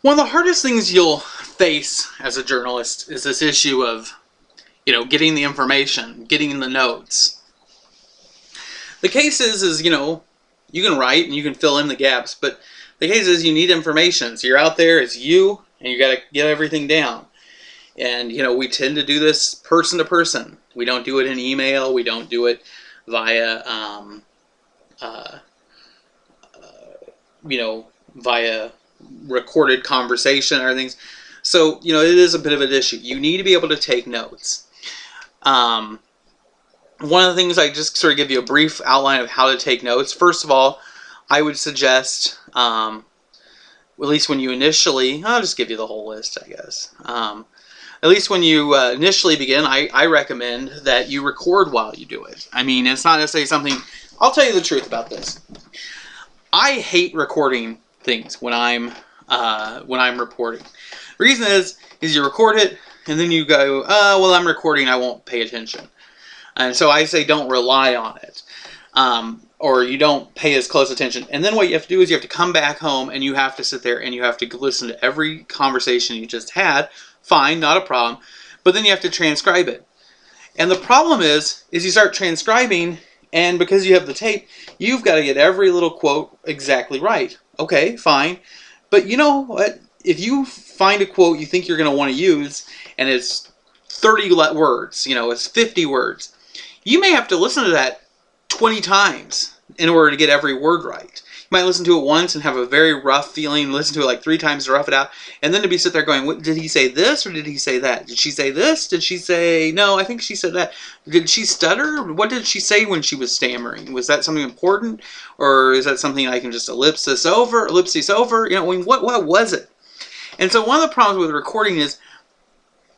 One of the hardest things you'll face as a journalist is this issue of, getting the information, getting the notes. The case is, you can write and you can fill in the gaps, but the case is you need information. So you're out there, it's you, and you got to get everything down. And, we tend to do this person to person. We don't do it in email. We don't do it via, via recorded conversation or things. So, it is a bit of an issue. You need to be able to take notes. One of the things, I just sort of give you a brief outline of how to take notes. First of all, I would suggest, at least when you initially, I'll just give you the whole list, I guess. At least when you initially begin, I recommend that you record while you do it. I mean, it's not necessarily something, I'll tell you the truth about this. I hate recording things when I'm reporting. The reason is you record it, and then you go, well, I'm recording, I won't pay attention. And so I say don't rely on it. Or you don't pay as close attention. And then what you have to do is you have to come back home and you have to sit there and you have to listen to every conversation you just had. Fine, not a problem. But then you have to transcribe it. And the problem is you start transcribing, and because you have the tape, you've got to get every little quote exactly right. Okay, fine. But you know what? If you find a quote you think you're going to want to use, and it's 30 words, it's 50 words, you may have to listen to that 20 times in order to get every word right. You might listen to it once and have a very rough feeling, listen to it like 3 times to rough it out, and then to be sit there going, did he say this or did he say that? Did she say this? Did she say, no, I think she said that. Did she stutter? What did she say when she was stammering? Was that something important? Or is that something I can just ellipsis over? What was it? And so one of the problems with recording is,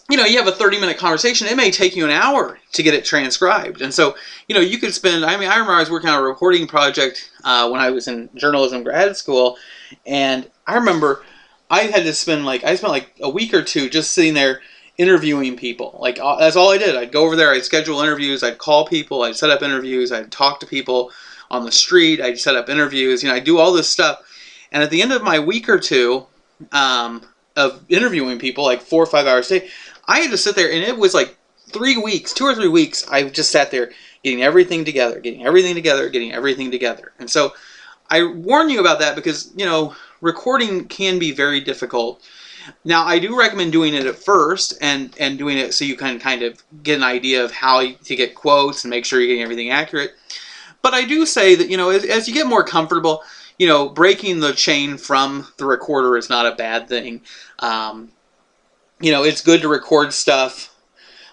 you have a 30-minute conversation. It may take you an hour to get it transcribed. And so, you could spend, I remember I was working on a reporting project when I was in journalism grad school. And I remember I spent like a week or two just sitting there interviewing people. Like, that's all I did. I'd go over there, I'd schedule interviews, I'd call people, I'd set up interviews, I'd talk to people on the street, I'd set up interviews, I'd do all this stuff. And at the end of my week or two of interviewing people, like 4 or 5 hours a day, I had to sit there, and it was like 2 or 3 weeks, I just sat there getting everything together. And so I warn you about that because, recording can be very difficult. Now, I do recommend doing it at first and doing it so you can kind of get an idea of how to get quotes and make sure you're getting everything accurate. But I do say that, as you get more comfortable, breaking the chain from the recorder is not a bad thing. It's good to record stuff,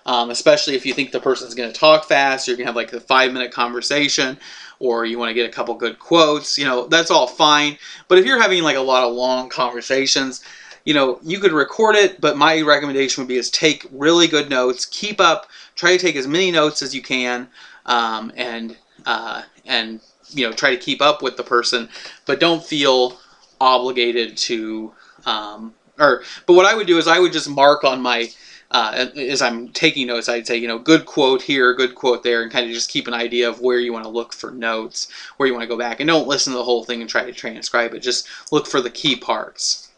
especially if you think the person's going to talk fast, you're going to have like a 5-minute conversation, or you want to get a couple good quotes, that's all fine. But if you're having like a lot of long conversations, you could record it, but my recommendation would be is take really good notes, keep up, try to take as many notes as you can, and try to keep up with the person, but don't feel obligated to, but what I would do is I would just mark on my, as I'm taking notes, I'd say, good quote here, good quote there, and kind of just keep an idea of where you want to look for notes, where you want to go back, and don't listen to the whole thing and try to transcribe it. Just look for the key parts.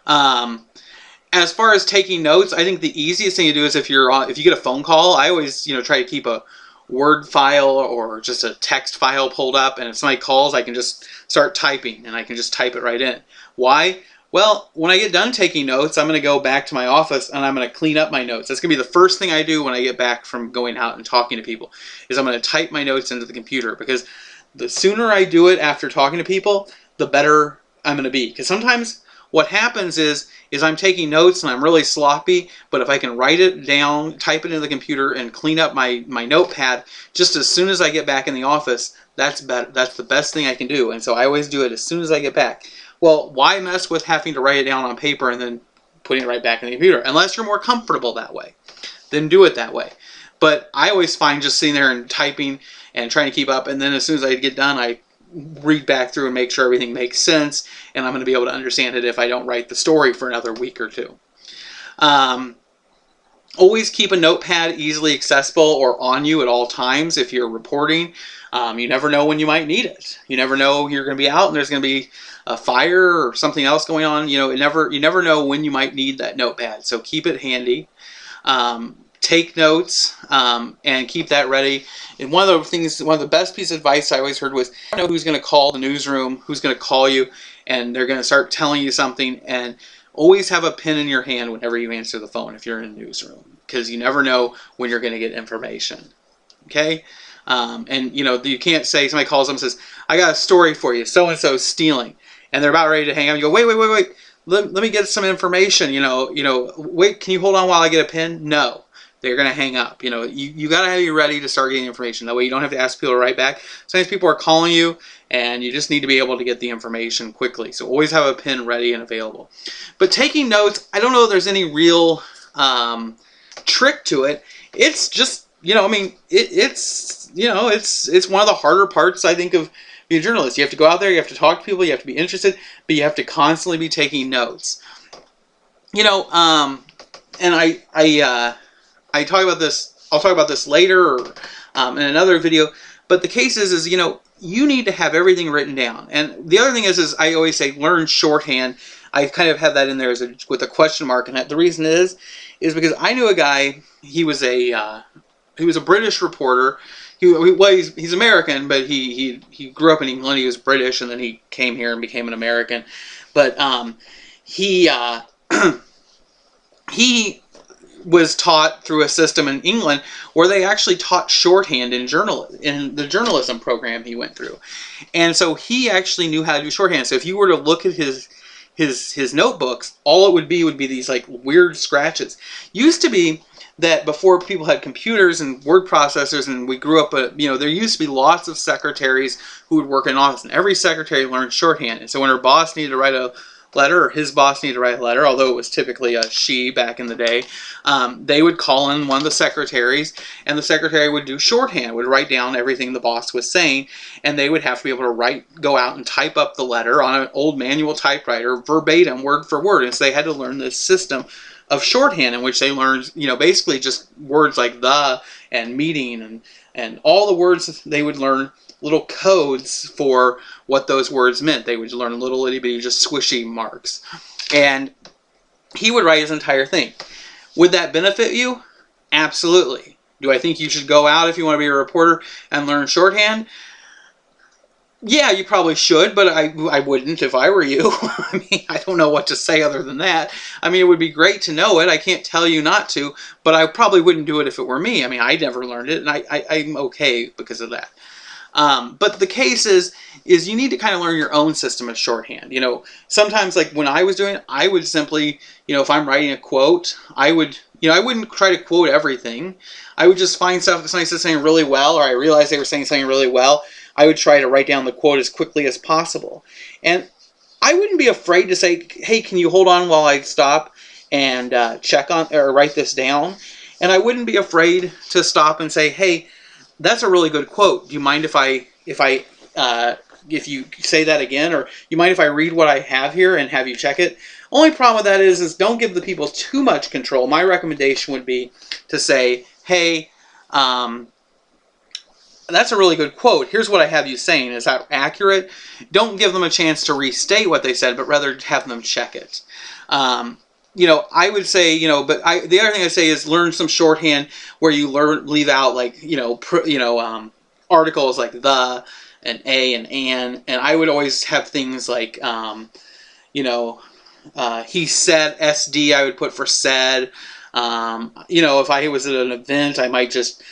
As far as taking notes, I think the easiest thing to do is if you get a phone call, I always, try to keep a Word file or just a text file pulled up, and if somebody calls, I can just start typing and I can just type it right in. Why? Well, when I get done taking notes, I'm going to go back to my office and I'm going to clean up my notes. That's going to be the first thing I do when I get back from going out and talking to people, is I'm going to type my notes into the computer, because the sooner I do it after talking to people, the better I'm going to be. Because sometimes what happens is I'm taking notes and I'm really sloppy, but if I can write it down, type it into the computer, and clean up my notepad just as soon as I get back in the office, that's the best thing I can do. And so I always do it as soon as I get back. Well, why mess with having to write it down on paper and then putting it right back in the computer? Unless you're more comfortable that way, then do it that way. But I always find just sitting there and typing and trying to keep up, and then as soon as I get done, I read back through and make sure everything makes sense, and I'm going to be able to understand it if I don't write the story for another week or two. Always keep a notepad easily accessible or on you at all times if you're reporting. You never know when you might need it. You never know you're going to be out and there's going to be a fire or something else going on. You know, you never know when you might need that notepad. So keep it handy. Take notes and keep that ready. And one of the best pieces of advice I always heard was, I don't know who's going to call the newsroom, who's going to call you, and they're going to start telling you something. And always have a pen in your hand whenever you answer the phone if you're in a newsroom, because you never know when you're going to get information. Okay? And you know, you can't say, somebody calls them and says, I got a story for you, so-and-so is stealing. And they're about ready to hang up. You go, wait. Let me get some information. Wait, can you hold on while I get a pen? No. They're going to hang up. You know, you got to have you ready to start getting information. That way you don't have to ask people to write back. Sometimes people are calling you and you just need to be able to get the information quickly. So always have a pen ready and available. But taking notes, I don't know if there's any real trick to it. It's just, I mean, it's one of the harder parts, I think, of being a journalist. You have to go out there, you have to talk to people, you have to be interested, but you have to constantly be taking notes. And I talk about this, I'll talk about this later or, in another video, but the case is, you need to have everything written down. And the other thing is I always say, learn shorthand. I kind of have that in there with a question mark, and the reason is because I knew a guy, he was a British reporter. He's American, but he grew up in England. He was British, and then he came here and became an American. But he was taught through a system in England where they actually taught shorthand in the journalism program he went through, and so he actually knew how to do shorthand. So if you were to look at his notebooks, all it would be these like weird scratches. Used to be that before people had computers and word processors, and we grew up, there used to be lots of secretaries who would work in office, and every secretary learned shorthand. And so when her boss needed to write a letter, or his boss needed to write a letter, although it was typically a she back in the day, they would call in one of the secretaries, and the secretary would do shorthand, would write down everything the boss was saying, and they would have to be able to go out and type up the letter on an old manual typewriter, verbatim, word for word. And so they had to learn this system of shorthand in which they learned, basically just words like the and meeting and all the words. They would learn little codes for what those words meant. They would learn little itty bitty just squishy marks. And he would write his entire thing. Would that benefit you? Absolutely. Do I think you should go out if you want to be a reporter and learn shorthand? Yeah, you probably should, but I wouldn't if I were you. I mean, I don't know what to say other than that. I mean, it would be great to know it. I can't tell you not to, but I probably wouldn't do it if it were me. I mean, I never learned it, and I'm okay because of that. But the case is you need to kind of learn your own system of shorthand. Sometimes, like when I was doing it, I would simply, if I'm writing a quote, I wouldn't try to quote everything. I would just find stuff that somebody said saying really well, or I realized they were saying something really well. I would try to write down the quote as quickly as possible. And I wouldn't be afraid to say, hey, can you hold on while I stop and check on or write this down? And I wouldn't be afraid to stop and say, hey, that's a really good quote. Do you mind if you say that again? Or you mind if I read what I have here and have you check it? Only problem with that is don't give the people too much control. My recommendation would be to say, hey, that's a really good quote. Here's what I have you saying. Is that accurate? Don't give them a chance to restate what they said, but rather have them check it. I would say, but the other thing I say is learn some shorthand where you leave out like, articles like the and a and I would always have things like, he said SD, I would put for said. If I was at an event, I might just,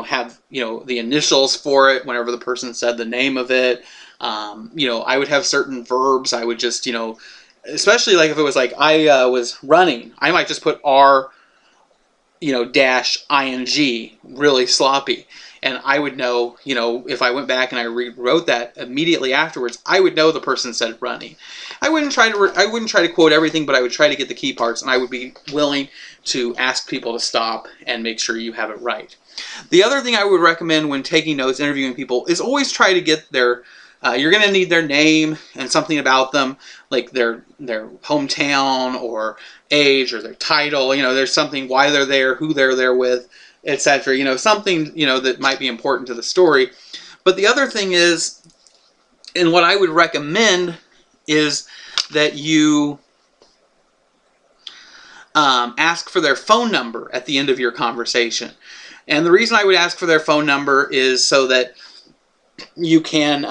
have, the initials for it whenever the person said the name of it. I would have certain verbs. I would just, especially like if it was like I was running, I might just put R, dash ing, really sloppy. And I would know, if I went back and I rewrote that immediately afterwards, I would know the person said running. I wouldn't try to quote everything, but I would try to get the key parts, and I would be willing to ask people to stop and make sure you have it right. The other thing I would recommend when taking notes, interviewing people, is always try to get their you're going to need their name and something about them, like their hometown or age or their title. You know, there's something, why they're there, who they're there with, etc. You know, something, you know, that might be important to the story. But the other thing is, and what I would recommend is that you ask for their phone number at the end of your conversation. And the reason I would ask for their phone number is so that you can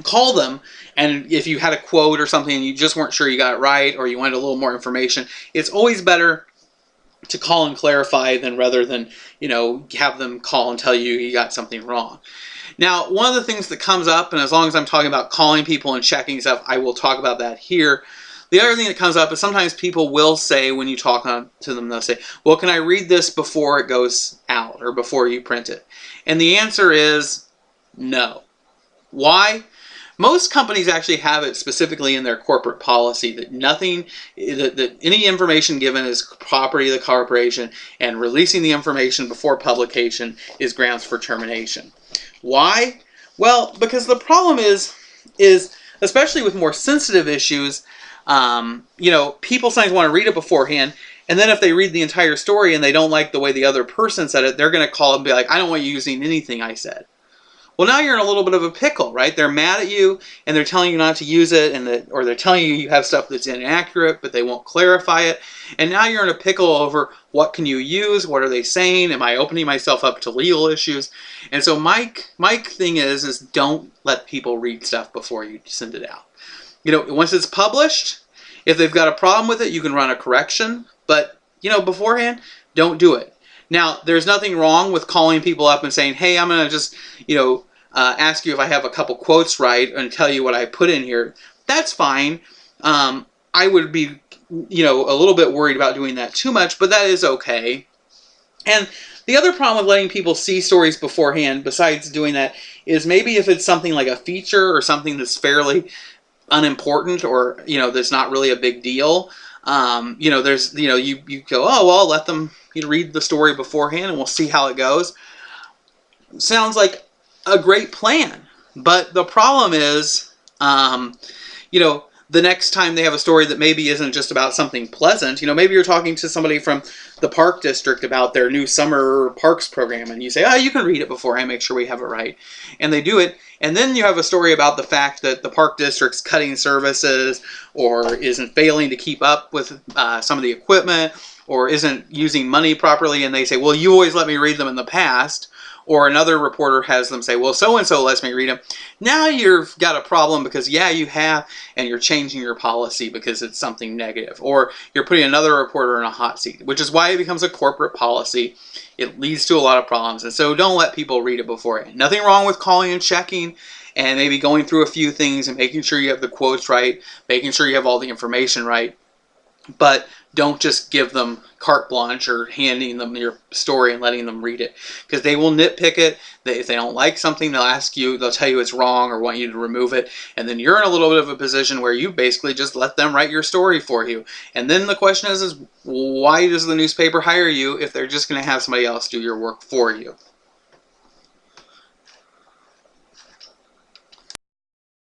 call them, and if you had a quote or something and you just weren't sure you got it right, or you wanted a little more information, it's always better to call and clarify rather than, you know, have them call and tell you you got something wrong. Now, one of the things that comes up, and as long as I'm talking about calling people and checking stuff, I will talk about that here. The other thing that comes up is sometimes people will say, when you talk to them, they'll say, well, can I read this before it goes out or before you print it? And the answer is no. Why? Most companies actually have it specifically in their corporate policy that that any information given is property of the corporation, and releasing the information before publication is grounds for termination. Why? Well, because the problem is especially with more sensitive issues, you know, people sometimes want to read it beforehand, and then if they read the entire story and they don't like the way the other person said it, they're going to call and be like, I don't want you using anything I said. Well, now you're in a little bit of a pickle, right? They're mad at you, and they're telling you not to use it, or they're telling you have stuff that's inaccurate, but they won't clarify it. And now you're in a pickle over what can you use, what are they saying, am I opening myself up to legal issues? And so my thing is don't let people read stuff before you send it out. You know, once it's published, if they've got a problem with it, you can run a correction, but, you know, beforehand, don't do it. Now, there's nothing wrong with calling people up and saying, hey, I'm going to just, you know, ask you if I have a couple quotes right and tell you what I put in here. That's fine. I would be, you know, a little bit worried about doing that too much, but that is okay. And the other problem with letting people see stories beforehand, besides doing that, is maybe if it's something like a feature or something that's fairly unimportant, or, you know, that's not really a big deal. You know, there's, you know, you go, oh, well, let them, you know, read the story beforehand and we'll see how it goes. Sounds like a great plan, but the problem is, you know, the next time they have a story that maybe isn't just about something pleasant, you know, maybe you're talking to somebody from the park district about their new summer parks program, and you say, oh, you can read it beforehand, make sure we have it right. And they do it, and then you have a story about the fact that the park district's cutting services, or isn't failing to keep up with some of the equipment, or isn't using money properly, and they say, well, you always let me read them in the past. Or another reporter has them say, well, so-and-so lets me read them. Now you've got a problem because, yeah, you have, and you're changing your policy because it's something negative. Or you're putting another reporter in a hot seat, which is why it becomes a corporate policy. It leads to a lot of problems. And so don't let people read it beforehand. Nothing wrong with calling and checking and maybe going through a few things and making sure you have the quotes right, making sure you have all the information right. But don't just give them carte blanche or handing them your story and letting them read it, because they will nitpick it. If they don't like something, they'll ask you, they'll tell you it's wrong or want you to remove it, and then you're in a little bit of a position where you basically just let them write your story for you. And then the question is why does the newspaper hire you if they're just going to have somebody else do your work for you?